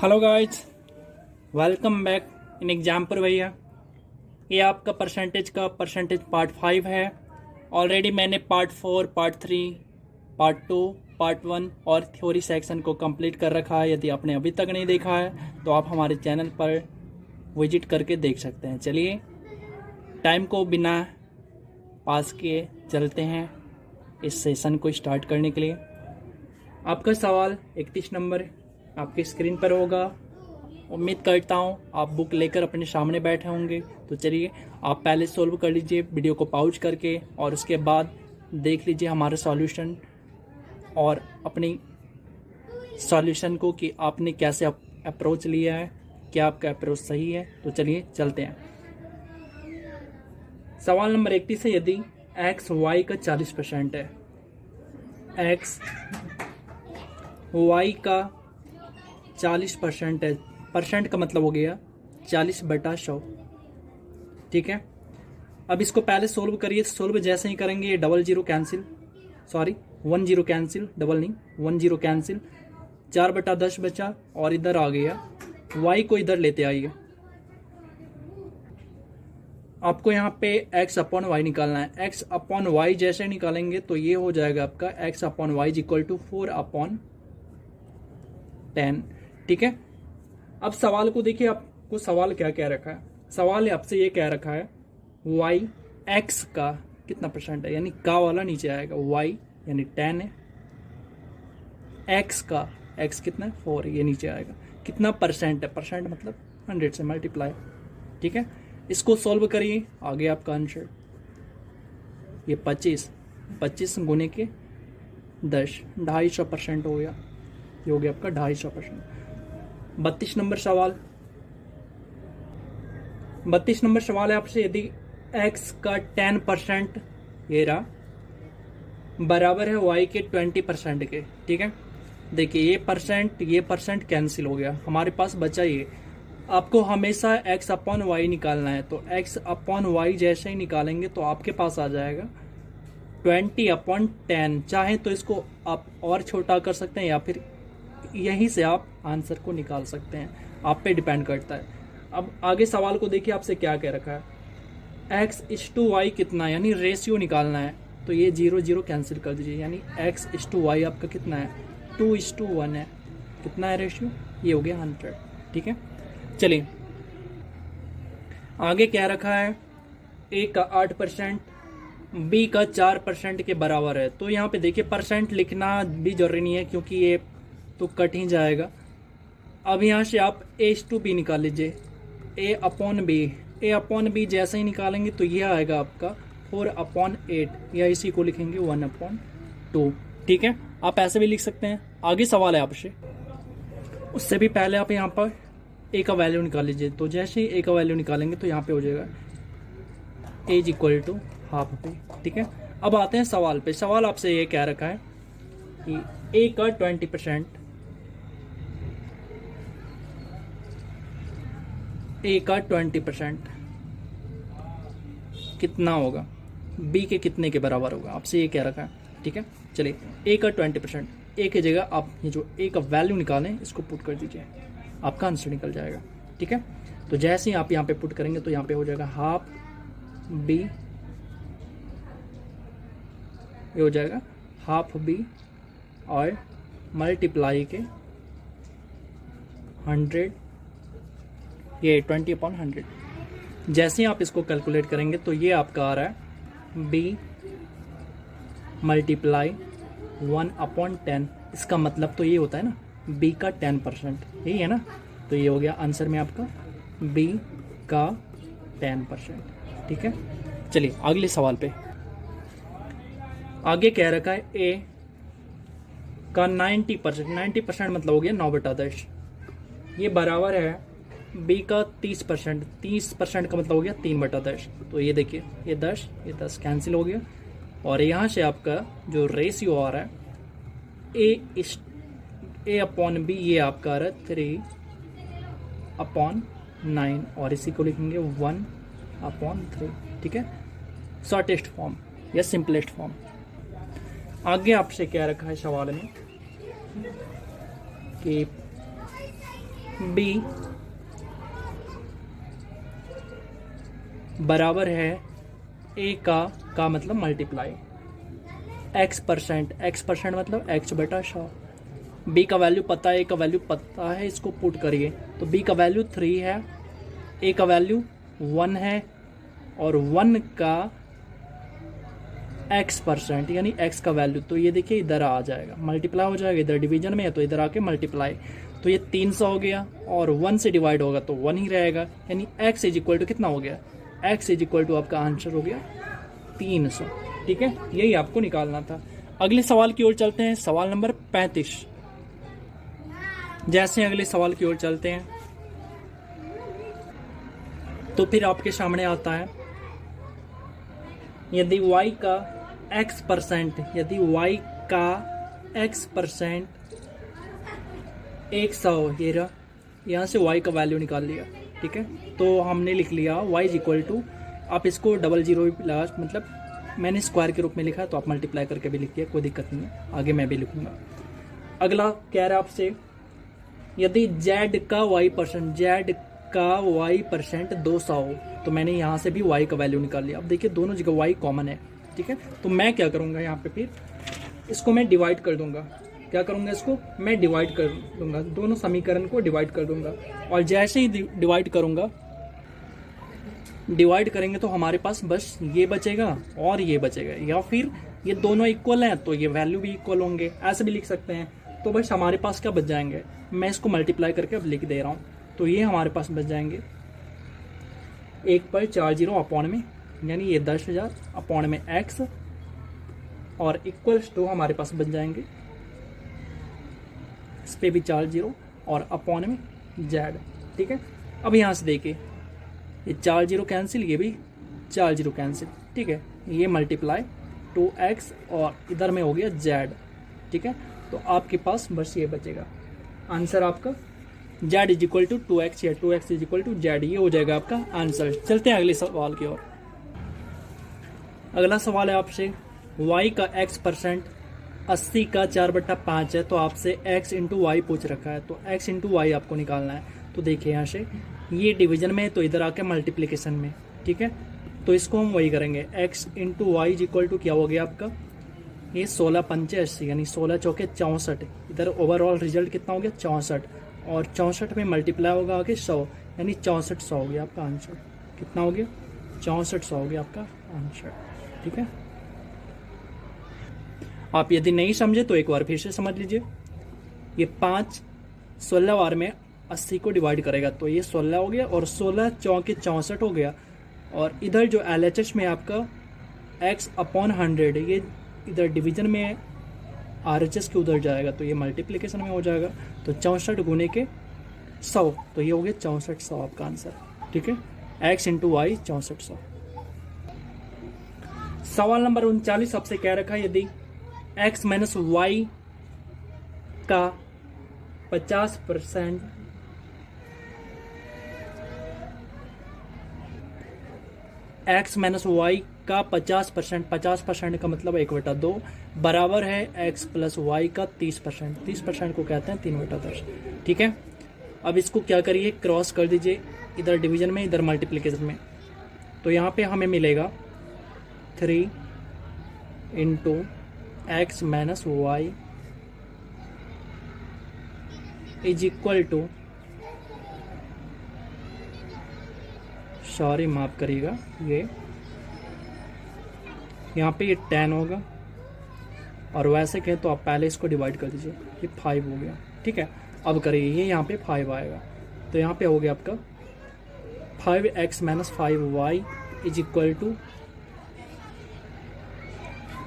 Hello guys, welcome back in example भैया। ये आपका परसेंटेज पार्ट 5 है। ऑलरेडी मैंने पार्ट 4, पार्ट 3, पार्ट 2, पार्ट 1 और थ्योरी सेक्शन को कंप्लीट कर रखा है। यदि आपने अभी तक नहीं देखा है तो आप हमारे चैनल पर विजिट करके देख सकते हैं। चलिए टाइम को बिना पास किए चलते हैं इस सेशन को स्टार्ट करने के लिए। आपका सवाल 31 नंबर आपकी स्क्रीन पर होगा। उम्मीद करता हूँ आप बुक लेकर अपने सामने बैठे होंगे। तो चलिए आप पहले सोल्व कर लीजिए वीडियो को पॉज करके, और उसके बाद देख लीजिए हमारा सॉल्यूशन और अपनी सॉल्यूशन को कि आपने कैसे अप्रोच लिया है, क्या आपका अप्रोच सही है। तो चलिए चलते हैं। सवाल नंबर 31 है, यदि एक्स वाई का 40% है, एक्स वाई का 40% है, परसेंट का मतलब हो गया 40/100। ठीक है, अब इसको पहले सोल्व करिए। सोल्व जैसे ही करेंगे ये 00 कैंसिल, 10 कैंसिल, डबल नहीं 10 कैंसिल, 4/10 बचा और इधर आ गया। y को इधर लेते आइए। आपको यहाँ पे x/y निकालना है। x/y जैसे निकालेंगे तो ये हो जाएगा आपका x/y = 4/10। ठीक है, अब सवाल को देखिए। आपको सवाल क्या कह रखा है। सवाल आपसे ये कह रखा है y x का कितना परसेंट है, यानी का वाला नीचे आएगा। y यानी 10 है, x का x कितना है 4, ये नीचे आएगा। कितना परसेंट है, परसेंट मतलब 100 से मल्टीप्लाई। ठीक है, इसको सॉल्व करिए, आगे आपका आंसर ये 25 गुने के 10, 250% हो गया। ये हो गया आपका 250%। 32 नंबर सवाल। 32 नंबर सवाल है आपसे, यदि x का 10% ये रहा बराबर है y के 20% के। ठीक है, देखिए ये परसेंट कैंसिल हो गया, हमारे पास बचा ये। आपको हमेशा x/y निकालना है, तो x/y जैसे ही निकालेंगे तो आपके पास आ जाएगा 20/10। चाहे तो इसको आप और छोटा कर सकते हैं या फिर यहीं से आप आंसर को निकाल सकते हैं, आप पे डिपेंड करता है। अब आगे सवाल को देखिए, आपसे क्या कह रखा है। x/y कितना है, यानी रेशियो निकालना है। तो ये 0 कैंसिल कर दीजिए, यानी x/y आपका कितना है 2:1 है। कितना है रेशियो, ये हो गया 100। ठीक है, चलिए आगे क्या रखा है। a का 8% b का 4% के बराबर है। तो यहाँ पे देखिए परसेंट लिखना भी जरूरी नहीं है, क्योंकि ये तो कट ही जाएगा। अब यहाँ से आप a/b निकाल लीजिए। a/b जैसे ही निकालेंगे तो ये आएगा आपका 4/8, या इसी को लिखेंगे 1/2। ठीक है, आप ऐसे भी लिख सकते हैं। आगे सवाल है आपसे, उससे भी पहले आप यहाँ पर a का वैल्यू निकाल लीजिए। तो जैसे ही a का वैल्यू निकालेंगे तो यहाँ पे हो जाएगा a = ½ b। ठीक है, अब आते हैं सवाल पे। सवाल आपसे ये कह रखा है कि a का 20%, a का 20% कितना होगा, b के कितने के बराबर होगा, आपसे ये कह रखा है। ठीक है, चलिए a का 20%, a की जगह आप ये जो a का वैल्यू निकालें इसको पुट कर दीजिए, आपका आंसर निकल जाएगा। ठीक है, तो जैसे ही आप यहाँ पे पुट करेंगे तो यहाँ पे हो जाएगा ½ b, ये हो जाएगा ½ b और मल्टीप्लाई के 100, ये 20/100। जैसे ही आप इसको कैलकुलेट करेंगे तो ये आपका आ रहा है b × 1/10। इसका मतलब तो ये होता है ना b का 10%, यही है ना। तो ये हो गया आंसर में आपका b का 10%। ठीक है, चलिए अगले सवाल पे। आगे कह रखा है a का 90% मतलब हो गया 9/10, ये बराबर है b का 30% का मतलब हो गया 3/10। तो ये देखिए ये 10 कैंसिल हो गया, और यहाँ से आपका जो रेशियो आ रहा है a/b, ये आपका आ रहा है 3/9, और इसी को लिखेंगे 1/3। ठीक है, शॉर्टेस्ट फॉर्म या सिंपलेस्ट फॉर्म। आगे आपसे क्या रखा है सवाल में कि बी बराबर है ए का मतलब मल्टीप्लाई x%, x% मतलब x बटा 100। b का वैल्यू पता है, a का वैल्यू पता है, इसको पुट करिए तो b का वैल्यू 3 है, a का वैल्यू 1 है और 1 का x% यानी x का वैल्यू, तो ये देखिए इधर आ जाएगा, मल्टीप्लाई हो जाएगा, इधर डिवीजन में है तो इधर आके मल्टीप्लाई, तो ये 300 हो गया और 1 से डिवाइड होगा तो 1 ही रहेगा, यानी x इज इक्वल टू कितना हो गया, x इज इक्वल टू आपका आंसर हो गया 300। ठीक है, यही आपको निकालना था। अगले सवाल की ओर चलते हैं, सवाल नंबर 35। जैसे अगले सवाल की ओर चलते हैं तो फिर आपके सामने आता है यदि y का x%, यदि y का x% 100, ये रहा, यहाँ से y का वैल्यू निकाल लिया। ठीक है, तो हमने लिख लिया y इज इक्वल टू, आप इसको 00 लास्ट मतलब मैंने स्क्वायर के रूप में लिखा है तो आप मल्टीप्लाई करके भी लिखिए, कोई दिक्कत नहीं है, आगे मैं भी लिखूंगा। अगला कह रहा है आपसे यदि z का y%, z का y% 200 हो, तो मैंने यहाँ से भी y का वैल्यू निकाल लिया। अब देखिए दोनों जगह y कॉमन है। ठीक है, तो मैं क्या करूँगा यहाँ पे, फिर इसको मैं डिवाइड कर दूंगा। क्या करूँगा, इसको मैं डिवाइड कर दूंगा, दोनों समीकरण को डिवाइड कर दूंगा। और जैसे ही डिवाइड करूँगा, डिवाइड करेंगे तो हमारे पास बस ये बचेगा और ये बचेगा, या फिर ये दोनों इक्वल हैं तो ये वैल्यू भी इक्वल होंगे, ऐसे भी लिख सकते हैं। तो बस हमारे पास क्या बच जाएंगे, मैं इसको मल्टीप्लाई करके अब लिख दे रहा हूँ, तो ये हमारे पास बच जाएंगे 1/40 अपॉन में, यानी ये 10,000 अपॉन में x, और इक्वल्स टू हमारे पास बच जाएंगे इस पे भी 40 और अपॉन में z। ठीक है, अब यहाँ से देखिए ये 40 कैंसिल, ये भी 40 कैंसिल। ठीक है, ये मल्टीप्लाई 2x और इधर में हो गया z। ठीक है, तो आपके पास बस ये बचेगा, आंसर आपका z is equal to 2x या 2x is equal to z, ये हो जाएगा आपका आंसर। चलते हैं अगले सवाल की ओर। अगला सवाल है आपसे y का x% 80 का 4/5 है, तो आपसे x इंटू वाई पूछ रखा है, तो x इंटू वाई आपको निकालना है। तो देखिए यहाँ से ये डिवीजन में है तो इधर आके मल्टीप्लिकेशन में। ठीक है, तो इसको हम वही करेंगे, x into y is equal to क्या हो गया आपका, ये 16×5 80 यानी 16×4 64, इधर ओवरऑल रिजल्ट कितना हो गया 64, और 64 में मल्टीप्लाई होगा आगे 100 यानी 6400 हो गया आपका आंसर। कितना हो गया, 6400 हो गया आपका आंसर। ठीक है, आप यदि नहीं समझे तो एक बार फिर से समझ लीजिए। ये 5 16 बार में 80 को डिवाइड करेगा तो ये 16 हो गया, और 16×4 64 हो गया, और इधर जो LHS में आपका x/100 ये इधर डिवीजन में RHS के उधर जाएगा तो ये मल्टीप्लिकेशन में हो जाएगा, तो 64 गुने के 100, तो ये हो गया 6400 आपका आंसर। ठीक है, x इंटू वाई 6400। सवाल नंबर 39 आपसे क्या रखा, यदि x माइनस वाई का 50% x माइनस वाई का 50%, 50% का मतलब 1/2 बराबर है x प्लस वाई का 30%, 30% को कहते हैं 3/10। ठीक है, अब इसको क्या करिए, क्रॉस कर दीजिए, इधर डिवीजन में इधर मल्टीप्लिकेशन में, तो यहाँ पे हमें मिलेगा 3 into x minus y is equal to, sorry माफ करिएगा, ये यहाँ पे ये 10 होगा, और वैसे कहें तो आप पहले इसको डिवाइड कर दीजिए, ये 5 हो गया। ठीक है, अब करिए, ये यहाँ पे 5 आएगा, तो यहाँ पे हो गया आपका 5x minus 5y is equal to,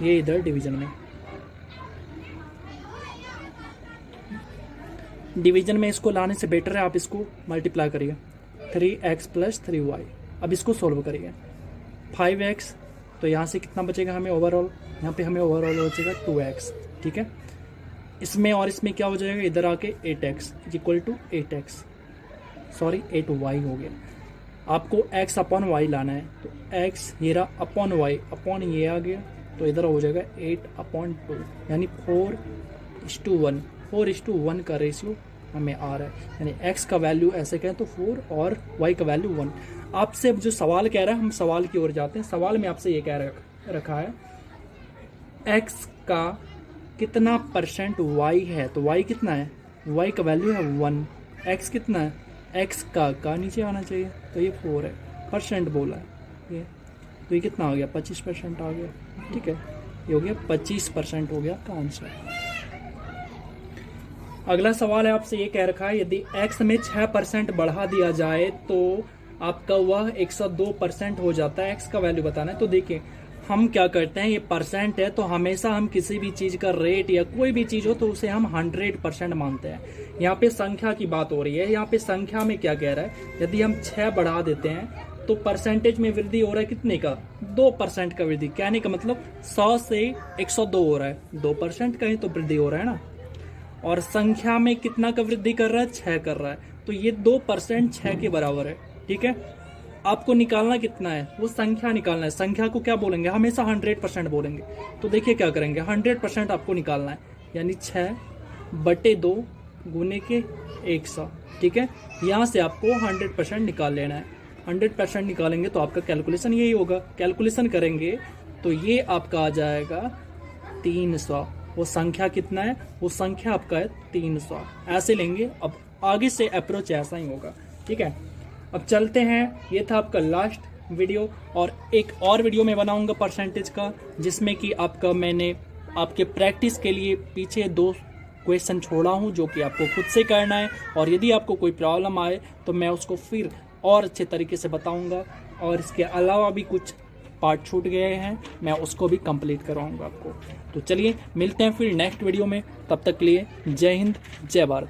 ये इधर डिवीजन में, डिवीजन में इसको लाने से बेटर है आप इसको मल्टीप्लाई करिए, 3x प्लस 3y। अब इसको सोल्व करिए, 5x तो यहाँ से कितना बचेगा हमें ओवरऑल, यहाँ पे हमें ओवरऑल बचेगा 2x। ठीक है, इसमें और इसमें क्या हो जाएगा, इधर आके 8x is equal to 8x, sorry 8y हो गया। आपको x अपॉन वाई लाना है, तो x ये रहा अपॉन वाई, अपॉन ये आ गया, तो इधर हो जाएगा 8/2 यानी 4:1, 4:1 का रेशियो हमें आ रहा है, यानी x का वैल्यू ऐसे कहें तो 4 और y का वैल्यू 1। आपसे जो सवाल कह रहा है, हम सवाल की ओर जाते हैं। सवाल में आपसे ये कह रखा है x का कितना परसेंट y है, तो y कितना है, y का वैल्यू है 1, x कितना है, x का नीचे आना चाहिए, तो ये 4 है, परसेंट बोला है ये, तो ये कितना आ गया, 25% आ गया। ठीक है, ये हो गया 25% हो गया आपका आंसर। अगला सवाल है, आपसे ये कह रखा है यदि x में 6% बढ़ा दिया जाए तो आपका वह 102% हो जाता है। x का वैल्यू बताना है। तो देखिए हम क्या करते हैं, ये परसेंट है तो हमेशा हम किसी भी चीज का रेट या कोई भी चीज हो तो उसे हम 100% मानते हैं। यहाँ पे संख्या की बात हो रही है, यहाँ पे संख्या में क्या कह रहा है, यदि हम 6 बढ़ा देते हैं तो परसेंटेज में वृद्धि हो रहा है कितने का, 2% का वृद्धि। कहने का मतलब 100 से 102 हो रहा है, 2% का ही तो वृद्धि हो रहा है ना। और संख्या में कितना का वृद्धि कर रहा है, 6 कर रहा है, तो ये 2% 6 के बराबर है। ठीक है, आपको निकालना कितना है, वो संख्या निकालना है। संख्या को क्या बोलेंगे, हमेशा 100% बोलेंगे। तो देखिए क्या करेंगे, 100% आपको निकालना है, यानी 6/2 गुने के 100। ठीक है, यहाँ से आपको 100% निकाल लेना है। 100% निकालेंगे तो आपका कैलकुलेशन यही होगा। कैलकुलेशन करेंगे तो ये आपका आ जाएगा 300। वो संख्या कितना है, वो संख्या आपका है 300। ऐसे लेंगे, अब आगे से अप्रोच ऐसा ही होगा। ठीक है, अब चलते हैं। ये था आपका लास्ट वीडियो, और एक और वीडियो में बनाऊंगा परसेंटेज का, जिसमें कि आपका मैंने आपके प्रैक्टिस के लिए पीछे 2 क्वेश्चन छोड़ा हूं जो कि आपको खुद से करना है। और यदि आपको कोई प्रॉब्लम आए तो मैं उसको फिर और अच्छे तरीके से बताऊंगा। और इसके अलावा भी कुछ पार्ट छूट गए हैं, मैं उसको भी कंप्लीट करवाऊंगा आपको। तो चलिए मिलते हैं फिर नेक्स्ट वीडियो में, तब तक के लिए जय हिंद जय भारत।